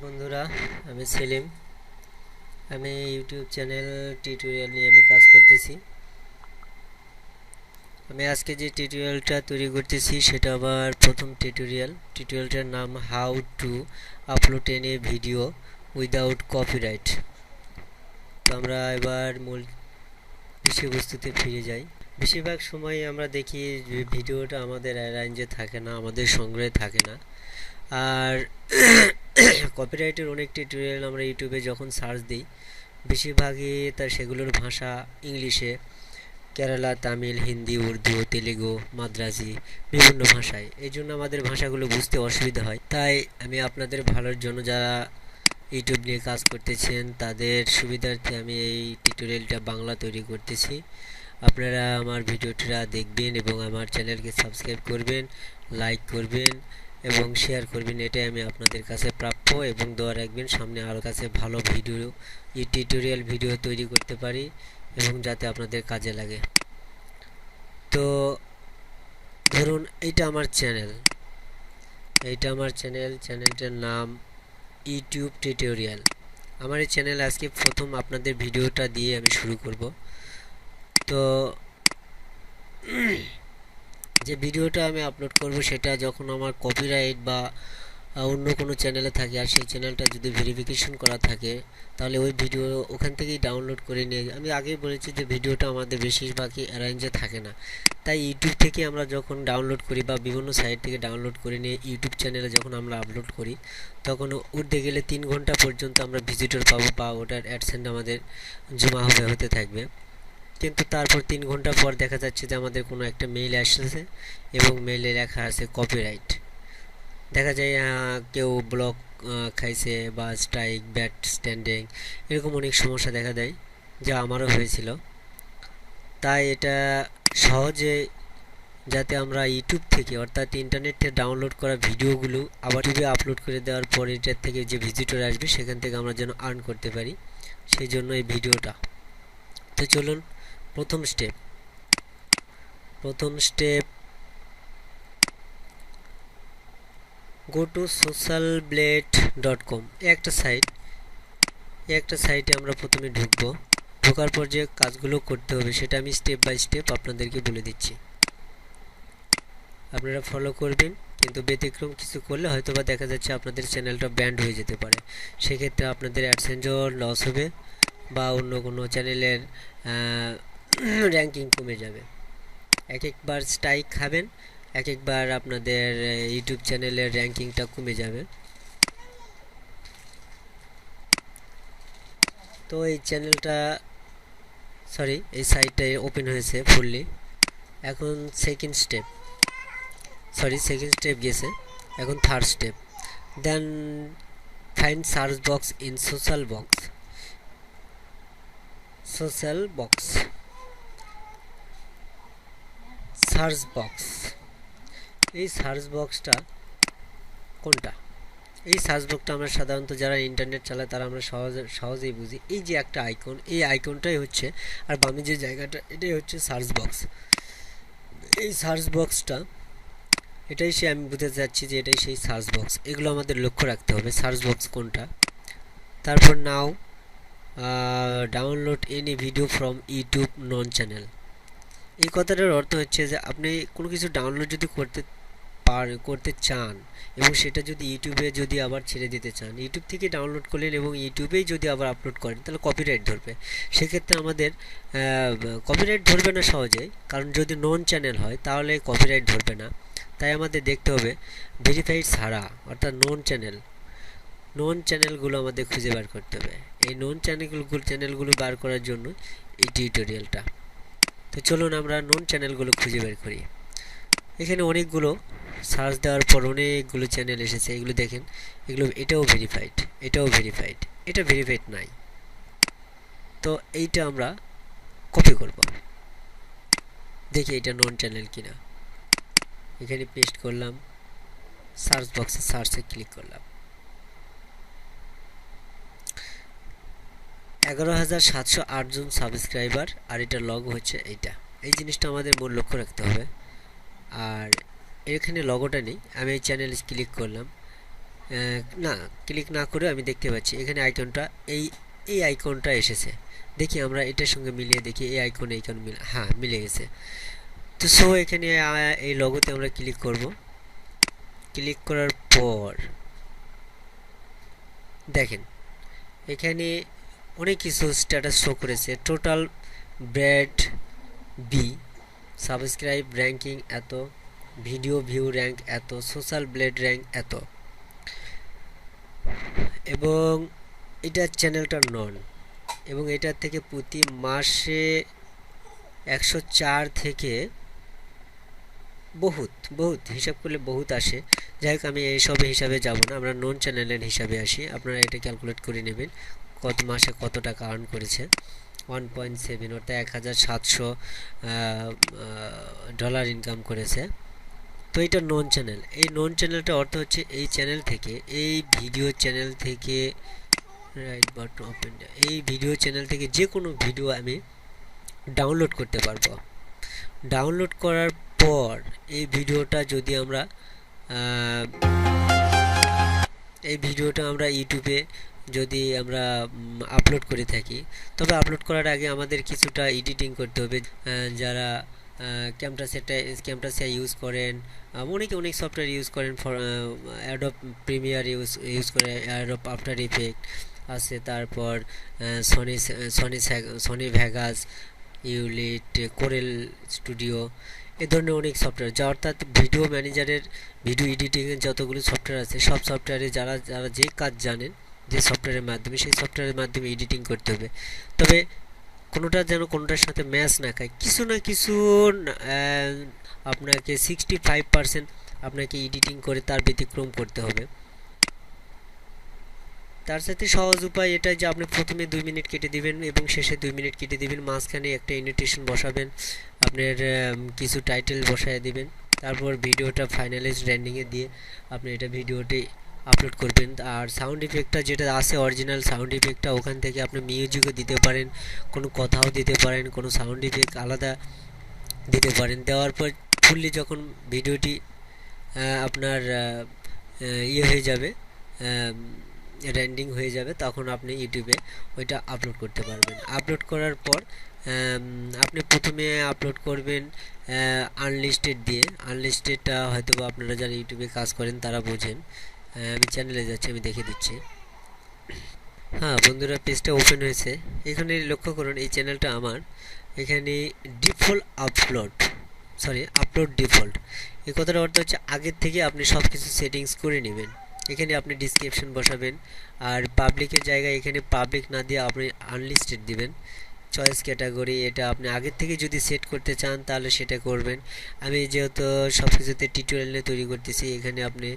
বন্ধুরা, আমি সেলিম। আমি ইউটিউব চ্যানেল টিউটোরিয়াল নিয়ে কাজ করতেছি। আমি আজকে যে টিউটোরিয়ালটা তৈরি করতেছি সেটা আবার প্রথম টিউটোরিয়ালটার নাম how to upload A video without copyright. তো আমরা এবার মূল বিষয়বস্তুতে ফিরে যাই। বেশিরভাগ সময় আমরা দেখি যে ভিডিওটা আমাদের রেঞ্জে থাকে না, আমাদের সংগ্রহে থাকে না। আর কপিরাইটের অনেক টিউটোরিয়াল আমরা ইউটিউবে যখন সার্চ দিই, বেশিরভাগই সেগুলোর ভাষা ইংলিশে, কেরালা, তামিল, হিন্দি, উর্দু, তেলেগু, মাদ্রাজি, বিভিন্ন ভাষায়। এই জন্য আমাদের ভাষাগুলো বুঝতে অসুবিধা হয়। তাই আমি আপনাদের ভালোর জন্য, যারা ইউটিউব নিয়ে কাজ করতেছেন তাদের সুবিধার্থে আমি এই টিউটোরিয়ালটা বাংলা তৈরি করতেছি। আপনারা আমার ভিডিওটা দেখবেন এবং আমার চ্যানেলকে সাবস্ক্রাইব করবেন, লাইক করবেন এবং শেয়ার করবেন। এটাই আমি আপনাদের কাছে প্রাপ্য, এবং দোয়া রাখবেন সামনে আরও কাছে ভালো ভিডিও, টিউটোরিয়াল ভিডিও তৈরি করতে পারি এবং যাতে আপনাদের কাজে লাগে। তো ধরুন এইটা আমার চ্যানেলটার নাম ইউটিউব টিউটোরিয়াল। আমার এই চ্যানেল আজকে প্রথম আপনাদের ভিডিওটা দিয়ে আমি শুরু করব। তো যে ভিডিওটা আমি আপলোড করব সেটা যখন আমার কপিরাইট বা অন্য কোনো চ্যানেলে থাকে, আর সেই চ্যানেলটা যদি ভেরিফিকেশন করা থাকে, তাহলে ওই ভিডিও ওখান থেকেই ডাউনলোড করে নিয়ে, আমি আগেই বলেছি যে ভিডিওটা আমাদের বেশিরভাগই অ্যারেঞ্জে থাকে না। তাই ইউটিউব থেকে আমরা যখন ডাউনলোড করি বা বিভিন্ন সাইট থেকে ডাউনলোড করে নিয়ে ইউটিউব চ্যানেলে যখন আমরা আপলোড করি, তখন উঠতে গেলে 3 ঘন্টা পর্যন্ত আমরা ভিজিটর পাবো বা ওটার অ্যাডসেন্স আমাদের জমা হতে থাকবে। কিন্তু তারপর 3 ঘন্টা পর দেখা যাচ্ছে যে আমাদের কোনো একটা মেইল আসছে এবং মেইলে লেখা আছে কপিরাইট। দেখা যায় কেউ ব্লক খাইছে বা স্ট্রাইক, ব্যাড স্ট্যান্ডিং, এরকম অনেক সমস্যা দেখা দেয়, যা আমারও হয়েছিল। তাই এটা সহজে যাতে আমরা ইউটিউব থেকে, অর্থাৎ ইন্টারনেট থেকে ডাউনলোড করা ভিডিওগুলো আবার ইউটিউবে আপলোড করে দেওয়ার পর এটার থেকে যে ভিজিটর আসবে সেখান থেকে আমরা যেন আর্ন করতে পারি, সেই জন্য এই ভিডিওটা। তো চলুন প্রথম স্টেপ, গো টু socialblade.com। একটা সাইটে আমরা প্রথমে ঢুকবো। ঢোকার পর যে কাজগুলো করতে হবে সেটা আমি স্টেপ বাই স্টেপ আপনাদেরকে বলে দিচ্ছি, আপনারা ফলো করবেন। কিন্তু ব্যতিক্রম কিছু করলে হয়তো বা দেখা যাচ্ছে আপনাদের চ্যানেলটা ব্যান্ড হয়ে যেতে পারে। সেক্ষেত্রে আপনাদের অ্যাডসেন্সও লস হবে বা অন্য কোনো চ্যানেলের র্যাঙ্কিং কমে যাবে। একবার স্ট্রাইক খাবেন, একবার আপনাদের ইউটিউব চ্যানেলের র্যাঙ্কিংটা কমে যাবে। তো এই সাইটটা ওপেন হয়েছে ফুললি। এখন সেকেন্ড স্টেপ গেছে, এখন third step. Then find search box in social box. Search box, এই সার্চ বক্সটা কোনটা? এই সার্চ বক্সটা আমরা সাধারণত যারা ইন্টারনেট চালায় তারা আমরা সহজেই বুঝি। এই যে একটা আইকন, এই আইকনটাই হচ্ছে, আর বামে যে জায়গাটা, এটাই হচ্ছে সার্চ বক্স। এই সার্চ বক্সটা, আমি বুঝতে চাচ্ছি যে এটাই সেই সার্চ বক্স। এগুলো আমাদের লক্ষ্য রাখতে হবে, সার্চ বক্স কোনটা। তারপর now download any video from YouTube নন চ্যানেল। এই কথাটার অর্থ হচ্ছে যে আপনি কোনো কিছু ডাউনলোড যদি করতে চান এবং সেটা যদি ইউটিউবে যদি আবার ছেড়ে দিতে চান, ইউটিউব থেকে ডাউনলোড করলেন এবং ইউটিউবেই যদি আবার আপলোড করেন, তাহলে কপিরাইট ধরবে। সেক্ষেত্রে আমাদের কপিরাইট ধরবে না সহজেই, কারণ যদি নন চ্যানেল হয় তাহলে কপিরাইট ধরবে না। তাই আমাদের দেখতে হবে ভেরিফাইড ছাড়া, অর্থাৎ নন চ্যানেলগুলো আমাদের খুঁজে বার করতে হবে। এই নন চ্যানেলগুলো বার করার জন্য এই টিউটোরিয়ালটা। তো চলুন আমরা নন চ্যানেলগুলো খুঁজে বের করি। এখানে অনেকগুলো সার্চ দেওয়ার পর অনেকগুলো চ্যানেল এসেছে, এগুলো দেখেন। এটাও ভেরিফাইড, এটা ভেরিফাইড নাই। তো এইটা আমরা কপি করব, দেখি এটা নন চ্যানেল কিনা। এখানে পেস্ট করলাম, সার্চ বক্সে সার্চে ক্লিক করলাম। 11,708 জন সাবস্ক্রাইবার, আর এটা লগ হচ্ছে এইটা। এই জিনিসটা আমাদের মূল লক্ষ্য রাখতে হবে। আর এখানে লগোটা নেই, আমি এই চ্যানেলে ক্লিক করলাম, না, ক্লিক না করে আমি দেখতে পাচ্ছি এখানে আইকনটা এই এই আইকনটা এসেছে। দেখি আমরা এটার সঙ্গে মিলিয়ে দেখি এই আইকন মিলে, হ্যাঁ মিলে গেছে। তো সো এখানে এই লোগোতে আমরা ক্লিক করব। ক্লিক করার পর দেখেন এখানে অনেক কিছু স্ট্যাটাস শো করেছে। টোটাল ব্র্যাড বি, সাবস্ক্রাইব র্যাঙ্কিং এত, ভিডিও ভিউ র্যাঙ্ক এত, সোশ্যাল ব্লেড র্যাঙ্ক এত, এবং এটা চ্যানেলটা নন, এবং এটার থেকে প্রতি মাসে 104 থেকে বহুত বহুত হিসাব করলে বহুত আসে। যাই হোক আমি এইসব হিসাবে যাব না, আমরা নন চ্যানেলের হিসাবে আসি। আপনারা এটা ক্যালকুলেট করে নেবেন কত মাসে কত টাকা আর্ন করেছে। 1.7 অর্থাৎ 1700 ডলার ইনকাম করেছে। তো এটা নন চ্যানেল। এই নন চ্যানেলটা অর্থ হচ্ছে এই চ্যানেল থেকে, এই ভিডিও চ্যানেল থেকে, রাইট বাটন ওপেন, এই ভিডিও চ্যানেল থেকে যে কোনো ভিডিও আমি ডাউনলোড করতে পারবো। ডাউনলোড করার পর এই ভিডিওটা যদি আমরা ইউটিউবে যদি আমরা আপলোড করে থাকি, তবে আপলোড করার আগে আমাদের কিছুটা এডিটিং করতে হবে। যারা ক্যামটাসিয়া ইউজ করেন, অনেক সফটওয়্যার ইউজ করেন, ফর অ্যাডোব প্রিমিয়ার ইউজ করে, অ্যাডোব আফটার ইফেক্ট আছে, তারপর Sony Sony Vegas, Ulead, Corel Studio, এ ধরনের অনেক সফটওয়্যার, যা অর্থাৎ ভিডিও ম্যানেজারের, ভিডিও এডিটিংয়ের যতগুলো সফটওয়্যার আছে সব সফটওয়্যারে যারা যারা যে কাজ জানেন, যে সফটওয়্যারের মাধ্যমে, সেই সফটওয়্যারের মাধ্যমে এডিটিং করতে হবে। তবে কোনোটা যেন কোনোটার সাথে ম্যাচ না খায়, কিছু না কিছু আপনাকে 65% আপনাকে এডিটিং করে তার ব্যতিক্রম করতে হবে। তার সাথে সহজ উপায় এটা যে আপনি প্রথমে 2 মিনিট কেটে দিবেন এবং শেষে 2 মিনিট কেটে দিবেন, মাঝখানে একটা ইনোটেশন বসাবেন, আপনার কিছু টাইটেল বসায় দিবেন, তারপর ভিডিওটা ফাইনালাইজ রেন্ডিংয়ে দিয়ে আপনি এটা ভিডিওটি আপলোড করবেন। আর সাউন্ড ইফেক্টটা যেটা আছে, অরিজিনাল সাউন্ড ইফেক্টটা, ওখান থেকে আপনি মিউজিকও দিতে পারেন, কোনো কথাও দিতে পারেন, কোনো সাউন্ড ইফেক্ট আলাদা দিতে পারেন। দেওয়ার পর ফুললি যখন ভিডিওটি আপনার ইয়ে হয়ে যাবে, রেন্ডিং হয়ে যাবে, তখন আপনি ইউটিউবে ওইটা আপলোড করতে পারবেন। আপলোড করার পর আপনি প্রথমে আপলোড করবেন আনলিস্টেড দিয়ে। আনলিস্টেডটা হয়তো বা আপনারা যারা ইউটিউবে কাজ করেন তারা বোঝেন। আমি চ্যানেলে যাচ্ছি, আমি দেখে দিচ্ছি। হ্যাঁ বন্ধুরা, পেজটা ওপেন হয়েছে। এখানে লক্ষ্য করুন এই চ্যানেলটা আমার, এখানে আপলোড ডিফল্ট, এই কথাটা অর্থ হচ্ছে আগের থেকে আপনি সব কিছু সেটিংস করে নেবেন। এখানে আপনি ডিসক্রিপশন বসাবেন, আর পাবলিকের জায়গায় এখানে পাবলিক না দিয়ে আপনি আনলিস্টেড দিবেন। চয়েস ক্যাটাগরি এটা আপনি আগের থেকে যদি সেট করতে চান তাহলে সেটা করবেন। আমি যেহেতু সব কিছুতে টিউটোরিয়াল নিয়ে তৈরি করতেছি, এখানে আপনি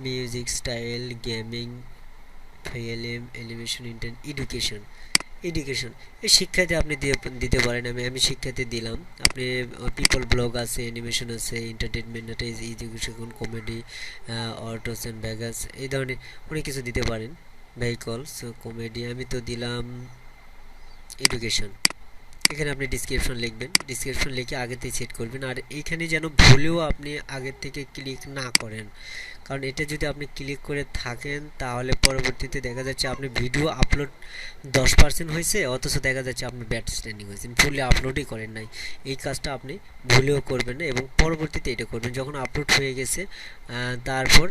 music, style, gaming, film, animation, education এই শিক্ষাতে আপনি দিতে পারেন। আমি শিক্ষাতে দিলাম। আপনি পিপল ব্লগ আছে, অ্যানিমেশন আছে, এন্টারটেনমেন্ট আছে, এডুকেশন, কমেডি, অটোস অ্যান্ড ভেগাস, এই ধরনের অনেক কিছু দিতে পারেন। ভেহিকলস, কমেডি, আমি তো দিলাম এডুকেশন। এখানে আপনি ডিসক্রিপশন লিখবেন, ডিসক্রিপশন লিখে আগে থেকে সেট করবেন। আর এইখানে যেন ভুলেও আপনি আগের থেকে ক্লিক না করেন, কারণ এটা যদি আপনি ক্লিক করে থাকেন তাহলে পরবর্তীতে দেখা যাচ্ছে আপনি ভিডিও আপলোড 10% হয়েছে, অথচ দেখা যাচ্ছে আপনি ব্যাড স্ট্যান্ডিং হয়েছেন, ফুলে আপলোডই করেন নাই। এই কাজটা আপনি ভুলেও করবেন না, এবং পরবর্তীতে এটা করবেন যখন আপলোড হয়ে গেছে, তারপর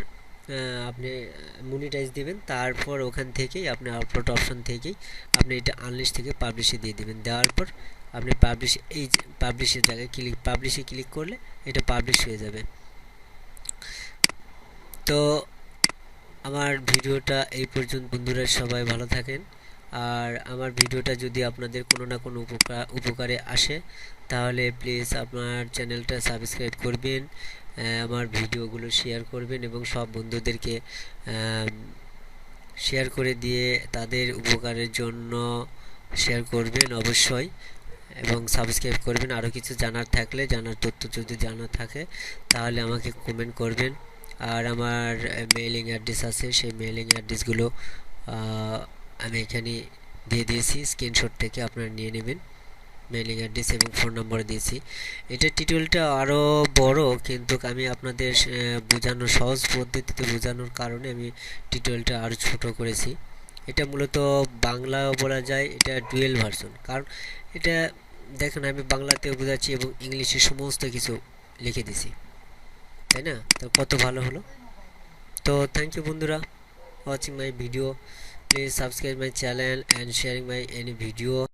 আপনি মনিটাইজ দিবেন, তারপর ওখান থেকেই আপনি আপলোড অপশন থেকেই আপনি এটা আনলিস্ট থেকে পাবলিশে দিয়ে দিবেন। দেওয়ার পর আপনি পাবলিশের জায়গায় পাবলিশে ক্লিক করলে এটা পাবলিশ হয়ে যাবে। তো আমার ভিডিওটা এই পর্যন্ত। বন্ধুরা সবাই ভালো থাকেন। আর আমার ভিডিওটা যদি আপনাদের কোনো না কোনো উপকারে আসে তাহলে প্লিজ আপনার চ্যানেলটা সাবস্ক্রাইব করবেন, আমার ভিডিওগুলো শেয়ার করবেন এবং সব বন্ধুদেরকে শেয়ার করে দিয়ে তাদের উপকারের জন্য শেয়ার করবেন অবশ্যই, এবং সাবস্ক্রাইব করবেন। আরও কিছু জানার থাকলে, জানার তথ্য যদি জানা থাকে তাহলে আমাকে কমেন্ট করবেন। আর আমার মেইলিং অ্যাড্রেস আছে, সেই মেইলিং অ্যাড্রেসগুলো আমি এখানে দিয়ে দিয়েছি, স্ক্রিনশট থেকে আপনারা নিয়ে নেবেন। মেইলিং অ্যাড্রেস এবং ফোন নম্বর দিয়েছি। এটা টিউটোরিয়ালটা আরও বড়, কিন্তু আমি আপনাদের বোঝানোর সহজ পদ্ধতিতে বোঝানোর কারণে আমি টিউটোরিয়ালটা আরও ছোট করেছি। এটা মূলত বাংলাও বলা যায়, এটা ডুয়েল ভার্সন, কারণ এটা দেখেন আমি বাংলাতেও বোঝাচ্ছি এবং ইংলিশে সমস্ত কিছু লিখে দিছি, তাই না? তো কত ভালো হলো। তো থ্যাংক ইউ বন্ধুরা, watching my video. Please subscribe my channel and sharing my any video.